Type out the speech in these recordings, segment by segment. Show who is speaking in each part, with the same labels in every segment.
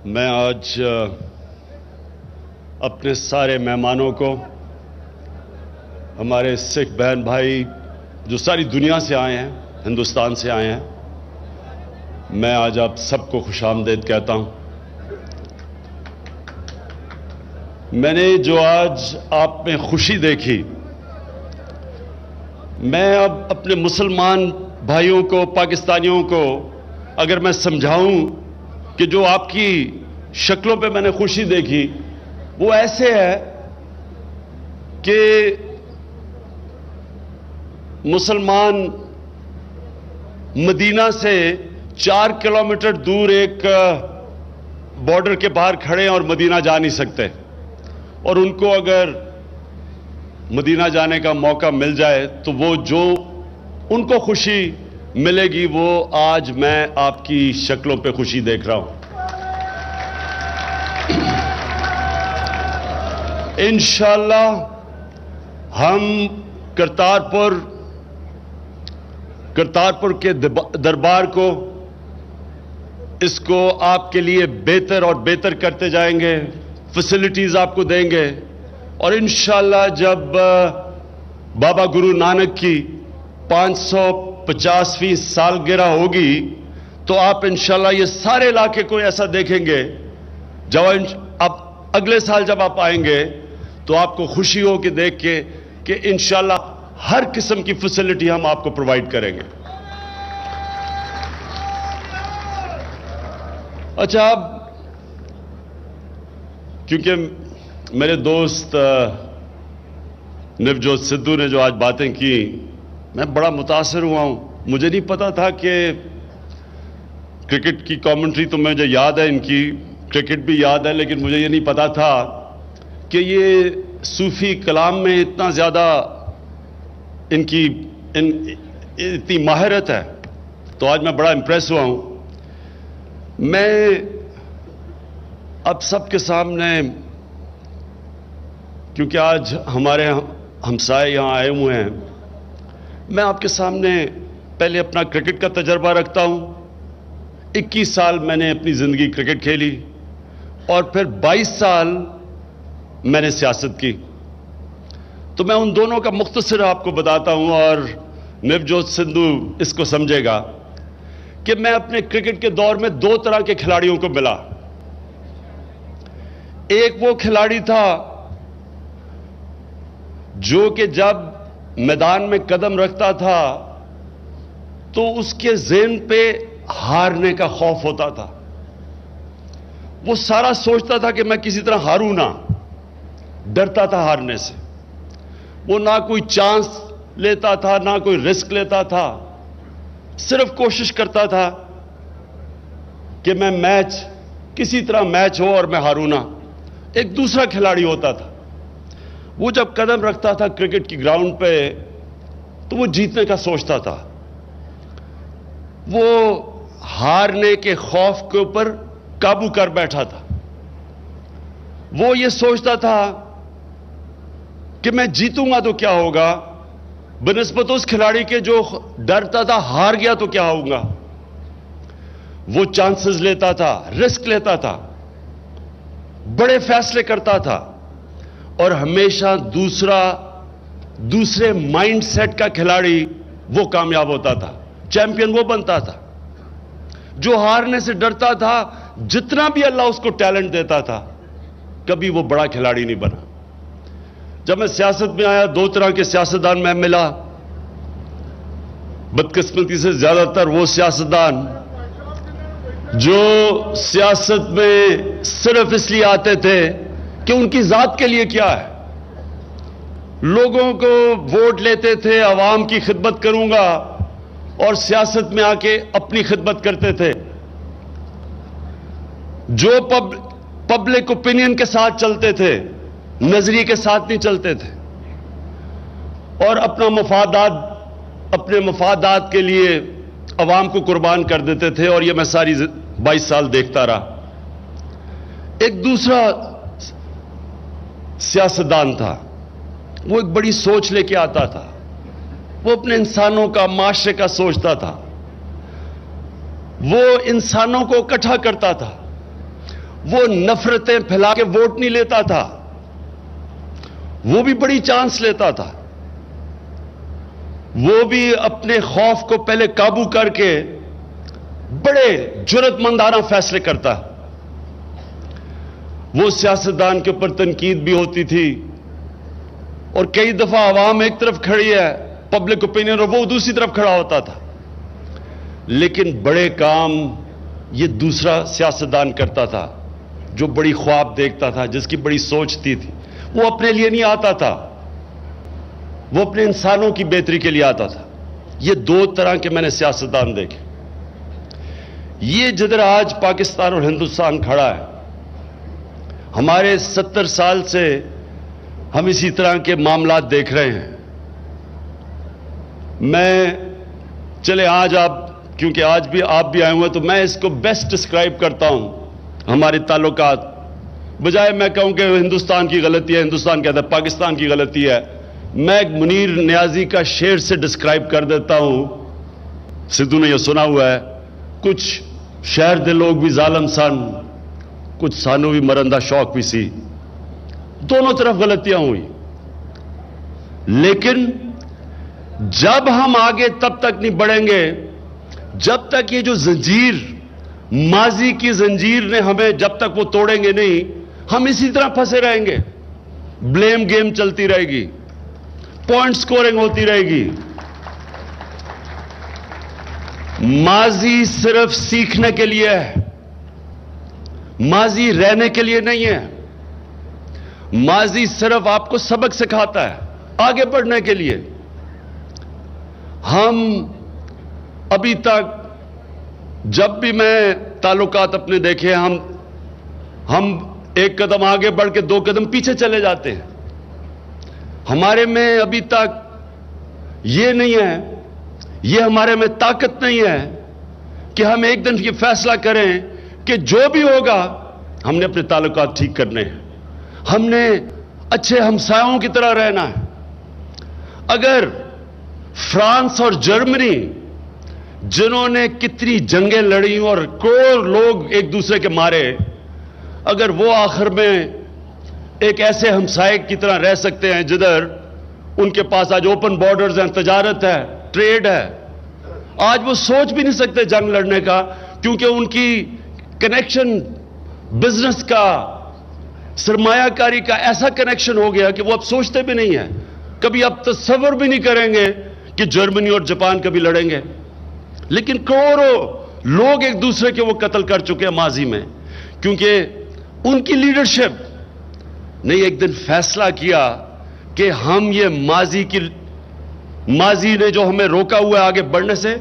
Speaker 1: میں آج اپنے سارے مہمانوں کو، ہمارے سکھ بہن بھائی جو ساری دنیا سے آئے ہیں، ہندوستان سے آئے ہیں، میں آج آپ سب کو خوش آمدید کہتا ہوں۔ میں نے جو آج آپ میں خوشی دیکھی، میں اب اپنے مسلمان بھائیوں کو، پاکستانیوں کو اگر میں سمجھاؤں کہ جو آپ کی شکلوں پہ میں نے خوشی دیکھی وہ ایسے ہے کہ مسلمان مدینہ سے 4 کلومیٹر دور ایک بارڈر کے باہر کھڑے ہیں اور مدینہ جا نہیں سکتے، اور ان کو اگر مدینہ جانے کا موقع مل جائے تو وہ جو ان کو خوشی ملے گی وہ آج میں آپ کی شکلوں پہ خوشی دیکھ رہا ہوں۔ انشاءاللہ ہم کرتارپور کے دربار کو، اس کو آپ کے لیے بہتر اور بہتر کرتے جائیں گے، فیسلٹیز آپ کو دیں گے، اور انشاءاللہ جب بابا گرو نانک کی 550ویں سالگرہ ہوگی تو آپ انشاءاللہ یہ سارے علاقے کو ایسا دیکھیں گے۔ جب اب اگلے سال جب آپ آئیں گے تو آپ کو خوشی ہو کہ دیکھ کے کہ انشاءاللہ ہر قسم کی فیسلٹی ہم آپ کو پرووائڈ کریں گے۔ اچھا، اب کیونکہ میرے دوست نوجوت سدھو نے جو آج باتیں کی، میں بڑا متاثر ہوا ہوں۔ مجھے نہیں پتا تھا کہ کرکٹ کی کامنٹری تو مجھے یاد ہے، ان کی کرکٹ بھی یاد ہے، لیکن مجھے یہ نہیں پتا تھا کہ یہ صوفی کلام میں اتنا زیادہ ان کی اتنی مہارت ہے۔ تو آج میں بڑا امپریس ہوا ہوں۔ میں اب سب کے سامنے، کیونکہ آج ہمارے ہمسائے یہاں آئے ہوئے ہیں، میں آپ کے سامنے پہلے اپنا کرکٹ کا تجربہ رکھتا ہوں۔ 21 سال میں نے اپنی زندگی کرکٹ کھیلی، اور پھر 22 سال میں نے سیاست کی۔ تو میں ان دونوں کا مختصر آپ کو بتاتا ہوں، اور نوجوت سدھو اس کو سمجھے گا کہ میں اپنے کرکٹ کے دور میں 2 طرح کے کھلاڑیوں کو ملا۔ ایک وہ کھلاڑی تھا جو کہ جب میدان میں قدم رکھتا تھا تو اس کے ذہن پہ ہارنے کا خوف ہوتا تھا۔ وہ سارا سوچتا تھا کہ میں کسی طرح ہاروں نہ، ڈرتا تھا ہارنے سے۔ وہ نہ کوئی چانس لیتا تھا، نہ کوئی رسک لیتا تھا، صرف کوشش کرتا تھا کہ میں کسی طرح میچ ہو اور میں ہاروں نہ۔ ایک دوسرا کھلاڑی ہوتا تھا، وہ جب قدم رکھتا تھا کرکٹ کی گراؤنڈ پہ تو وہ جیتنے کا سوچتا تھا۔ وہ ہارنے کے خوف کے اوپر قابو کر بیٹھا تھا۔ وہ یہ سوچتا تھا کہ میں جیتوں گا تو کیا ہوگا، بنسبت اس کھلاڑی کے جو ڈرتا تھا ہار گیا تو کیا ہوگا۔ وہ چانسز لیتا تھا، رسک لیتا تھا، بڑے فیصلے کرتا تھا، اور ہمیشہ دوسرے مائنڈ سیٹ کا کھلاڑی وہ کامیاب ہوتا تھا، چیمپئن وہ بنتا تھا۔ جو ہارنے سے ڈرتا تھا، جتنا بھی اللہ اس کو ٹیلنٹ دیتا تھا، کبھی وہ بڑا کھلاڑی نہیں بنا۔ جب میں سیاست میں آیا، 2 طرح کے سیاستدان میں ملا۔ بدقسمتی سے زیادہ تر وہ سیاستدان جو سیاست میں صرف اس لیے آتے تھے کہ ان کی ذات کے لیے کیا ہے، لوگوں کو ووٹ لیتے تھے، عوام کی خدمت کروں گا، اور سیاست میں آ کے اپنی خدمت کرتے تھے۔ جو پبلک اوپینین کے ساتھ چلتے تھے، نظریے کے ساتھ نہیں چلتے تھے، اور اپنے مفادات کے لیے عوام کو قربان کر دیتے تھے، اور یہ میں ساری 22 سال دیکھتا رہا۔ ایک دوسرا سیاستدان تھا، وہ ایک بڑی سوچ لے کے آتا تھا، وہ اپنے انسانوں کا، معاشرے کا سوچتا تھا، وہ انسانوں کو اکٹھا کرتا تھا، وہ نفرتیں پھیلا کے ووٹ نہیں لیتا تھا، وہ بھی بڑی چانس لیتا تھا، وہ بھی اپنے خوف کو پہلے قابو کر کے بڑے جرأت مندانہ فیصلے کرتا۔ وہ سیاستدان کے اوپر تنقید بھی ہوتی تھی، اور کئی دفعہ عوام ایک طرف کھڑی ہے، پبلک اوپینین، اور وہ دوسری طرف کھڑا ہوتا تھا، لیکن بڑے کام یہ دوسرا سیاستدان کرتا تھا جو بڑی خواب دیکھتا تھا، جس کی بڑی سوچ تھی۔ وہ اپنے لیے نہیں آتا تھا، وہ اپنے انسانوں کی بہتری کے لیے آتا تھا۔ یہ دو طرح کے میں نے سیاستدان دیکھے۔ یہ جدھر آج پاکستان اور ہندوستان کھڑا ہے، ہمارے 70 سال سے ہم اسی طرح کے معاملات دیکھ رہے ہیں۔ میں چلے آج کیونکہ آج بھی آپ بھی آئے ہوئے تو میں اس کو بیسٹ ڈسکرائب کرتا ہوں، ہمارے تعلقات، بجائے میں کہوں کہ ہندوستان کی غلطی ہے، ہندوستان کہتا ہے پاکستان کی غلطی ہے، میں ایک منیر نیازی کا شعر سے ڈسکرائب کر دیتا ہوں۔ سدھو نے یہ سنا ہوا ہے، کچھ شہر دے لوگ بھی ظالم سن، کچھ سانو بھی مرندہ شوق بھی سی، دونوں طرف غلطیاں ہوئی، لیکن جب ہم آگے تب تک نہیں بڑھیں گے جب تک یہ جو زنجیر، ماضی کی زنجیر نے ہمیں جب تک وہ توڑیں گے نہیں، ہم اسی طرح پھنسے رہیں گے، بلیم گیم چلتی رہے گی، پوائنٹ سکورنگ ہوتی رہے گی۔ ماضی صرف سیکھنے کے لیے ہے، ماضی رہنے کے لیے نہیں ہے۔ ماضی صرف آپ کو سبق سکھاتا ہے آگے بڑھنے کے لیے۔ ہم ابھی تک جب بھی میں تعلقات اپنے دیکھے، ہم ایک قدم آگے بڑھ کے 2 قدم پیچھے چلے جاتے ہیں۔ ہمارے میں ابھی تک یہ نہیں ہے، یہ ہمارے میں طاقت نہیں ہے کہ ہم ایک دن یہ فیصلہ کریں کہ جو بھی ہوگا ہم نے اپنے تعلقات ٹھیک کرنے ہیں، ہم نے اچھے ہمسایوں کی طرح رہنا ہے۔ اگر فرانس اور جرمنی، جنہوں نے کتنی جنگیں لڑی اور کروڑ لوگ ایک دوسرے کے مارے، اگر وہ آخر میں ایک ایسے ہمسائے کی طرح رہ سکتے ہیں جدھر ان کے پاس آج اوپن بارڈرز ہیں، تجارت ہے، ٹریڈ ہے، آج وہ سوچ بھی نہیں سکتے جنگ لڑنے کا، کیونکہ ان کی کنیکشن بزنس کا، سرمایہ کاری کا ایسا کنیکشن ہو گیا کہ وہ اب سوچتے بھی نہیں ہیں، کبھی اب تصور بھی نہیں کریں گے کہ جرمنی اور جاپان کبھی لڑیں گے۔ لیکن کروڑوں لوگ ایک دوسرے کے وہ قتل کر چکے ہیں ماضی میں، کیونکہ ان کی لیڈرشپ نے ایک دن فیصلہ کیا کہ ہم یہ ماضی نے جو ہمیں روکا ہوا ہے آگے بڑھنے سے،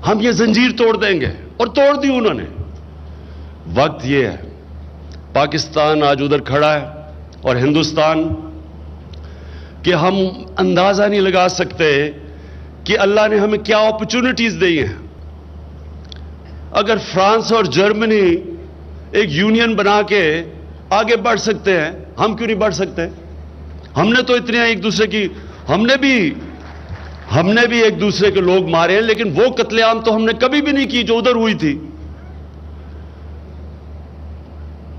Speaker 1: ہم یہ زنجیر توڑ دیں گے، اور توڑ دی انہوں نے۔ وقت یہ ہے، پاکستان آج ادھر کھڑا ہے اور ہندوستان، کہ ہم اندازہ نہیں لگا سکتے کہ اللہ نے ہمیں کیا اپرچونٹیز دی ہیں۔ اگر فرانس اور جرمنی ایک یونین بنا کے آگے بڑھ سکتے ہیں، ہم کیوں نہیں بڑھ سکتے؟ ہم نے تو اتنے ایک دوسرے کی، ہم نے بھی ایک دوسرے کے لوگ مارے ہیں، لیکن وہ قتل عام تو ہم نے کبھی بھی نہیں کی جو ادھر ہوئی تھی۔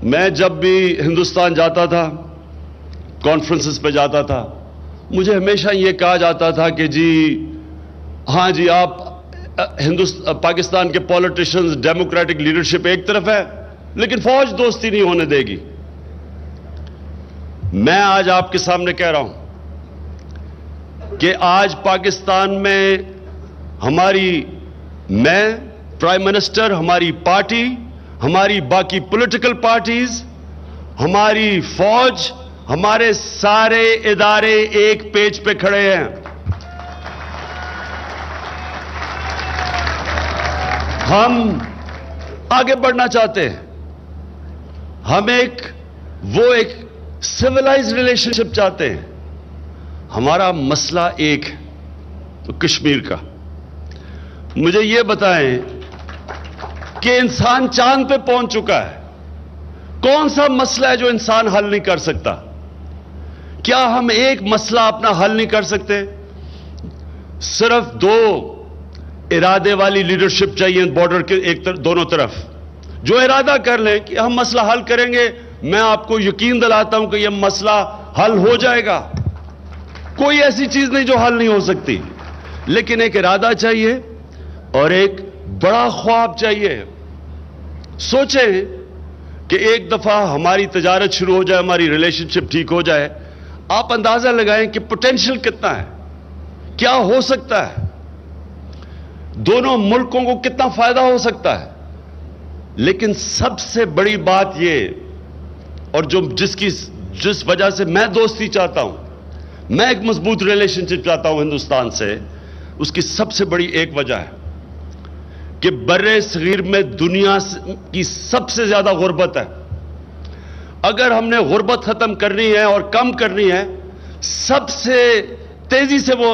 Speaker 1: میں جب بھی ہندوستان جاتا تھا، کانفرنسز پہ جاتا تھا، مجھے ہمیشہ یہ کہا جاتا تھا کہ جی ہاں جی، آپ پاکستان کے پولیٹیشنز، ڈیموکریٹک لیڈرشپ ایک طرف ہے، لیکن فوج دوستی نہیں ہونے دے گی۔ میں آج آپ کے سامنے کہہ رہا ہوں کہ آج پاکستان میں میں پرائم منسٹر، ہماری پارٹی، ہماری باقی پولیٹیکل پارٹیز، ہماری فوج، ہمارے سارے ادارے ایک پیج پہ کھڑے ہیں۔ ہم آگے بڑھنا چاہتے ہیں، ہم ایک سویلائز ریلیشن شپ چاہتے ہیں۔ ہمارا مسئلہ ایک ہے، تو کشمیر کا۔ مجھے یہ بتائیں کہ انسان چاند پہ پہنچ چکا ہے، کون سا مسئلہ ہے جو انسان حل نہیں کر سکتا؟ کیا ہم ایک مسئلہ اپنا حل نہیں کر سکتے؟ صرف 2 ارادے والی لیڈرشپ چاہیے بارڈر کے دونوں طرف، جو ارادہ کر لیں کہ ہم مسئلہ حل کریں گے، میں آپ کو یقین دلاتا ہوں کہ یہ مسئلہ حل ہو جائے گا. کوئی ایسی چیز نہیں جو حل نہیں ہو سکتی، لیکن ایک ارادہ چاہیے اور ایک بڑا خواب چاہیے. سوچیں کہ ایک دفعہ ہماری تجارت شروع ہو جائے، ہماری ریلیشن شپ ٹھیک ہو جائے، آپ اندازہ لگائیں کہ پوٹینشل کتنا ہے، کیا ہو سکتا ہے، دونوں ملکوں کو کتنا فائدہ ہو سکتا ہے. لیکن سب سے بڑی بات یہ، اور جس وجہ سے میں دوستی چاہتا ہوں، میں ایک مضبوط ریلیشن شپ چاہتا ہوں ہندوستان سے، اس کی سب سے بڑی ایک وجہ ہے کہ بر صغیر میں دنیا کی سب سے زیادہ غربت ہے. اگر ہم نے غربت ختم کرنی ہے اور کم کرنی ہے، سب سے تیزی سے وہ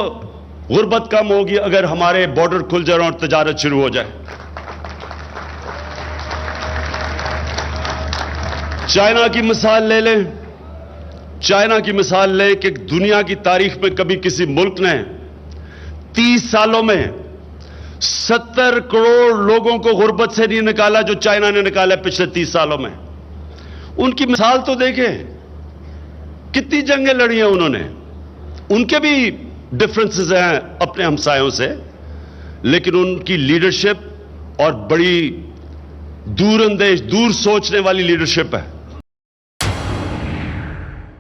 Speaker 1: غربت کم ہوگی اگر ہمارے بارڈر کھل جائیں اور تجارت شروع ہو جائے. چائنا کی مثال لے لیں. چائنا کی مثال لیں کہ دنیا کی تاریخ میں کبھی کسی ملک نے 30 سالوں میں 70 کروڑ لوگوں کو غربت سے نہیں نکالا جو چائنا نے نکالا پچھلے 30 سالوں میں. ان کی مثال تو دیکھیں، کتنی جنگیں لڑی ہیں انہوں نے. ان کے بھی ڈفرنسز ہیں اپنے ہمسایوں سے، لیکن ان کی لیڈرشپ اور بڑی دور اندیش، دور سوچنے والی لیڈرشپ ہے.